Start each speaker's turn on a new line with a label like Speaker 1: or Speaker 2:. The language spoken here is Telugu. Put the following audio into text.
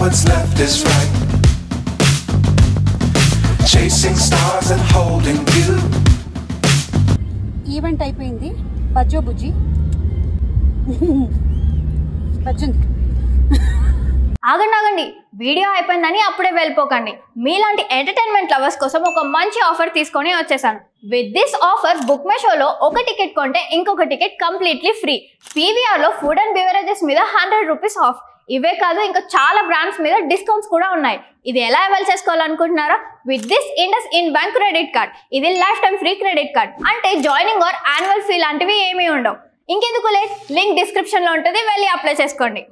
Speaker 1: what's left is right. Chasing stars and holding you.
Speaker 2: Event అయిపోయింది. బజ్జో బుజ్జి బజ్జుంది.
Speaker 3: ఆగండి, వీడియో అయిపోయిందని అప్పుడే వెళ్ళిపోకండి. మీలాంటి ఎంటర్టైన్మెంట్ లవర్స్ కోసం ఒక మంచి ఆఫర్ తీసుకొని వచ్చేసాను. With this offer book my షోలో ఒక టికెట్ కొంటే ఇంకొక టికెట్ కంప్లీట్లీ ఫ్రీ. పీవీఆర్లో ఫుడ్ అండ్ బెవరేజెస్ మీద 100 రూపీస్ ఆఫ్. ఇవే కాదు, ఇంకా చాలా బ్రాండ్స్ మీద డిస్కౌంట్స్ కూడా ఉన్నాయి. ఇది ఎలా అవైల్ చేసుకోవాలనుకుంటున్నారా? With this IndusInd bank credit card. ఇది lifetime free credit card. అంటే జాయినింగ్ ఆర్ యాన్యువల్ ఫీ లాంటివి ఏమీ ఉండవు. ఇంకెందుకు లేట్, లింక్ డిస్క్రిప్షన్లో ఉంటుంది, వెళ్ళి అప్లై చేసుకోండి.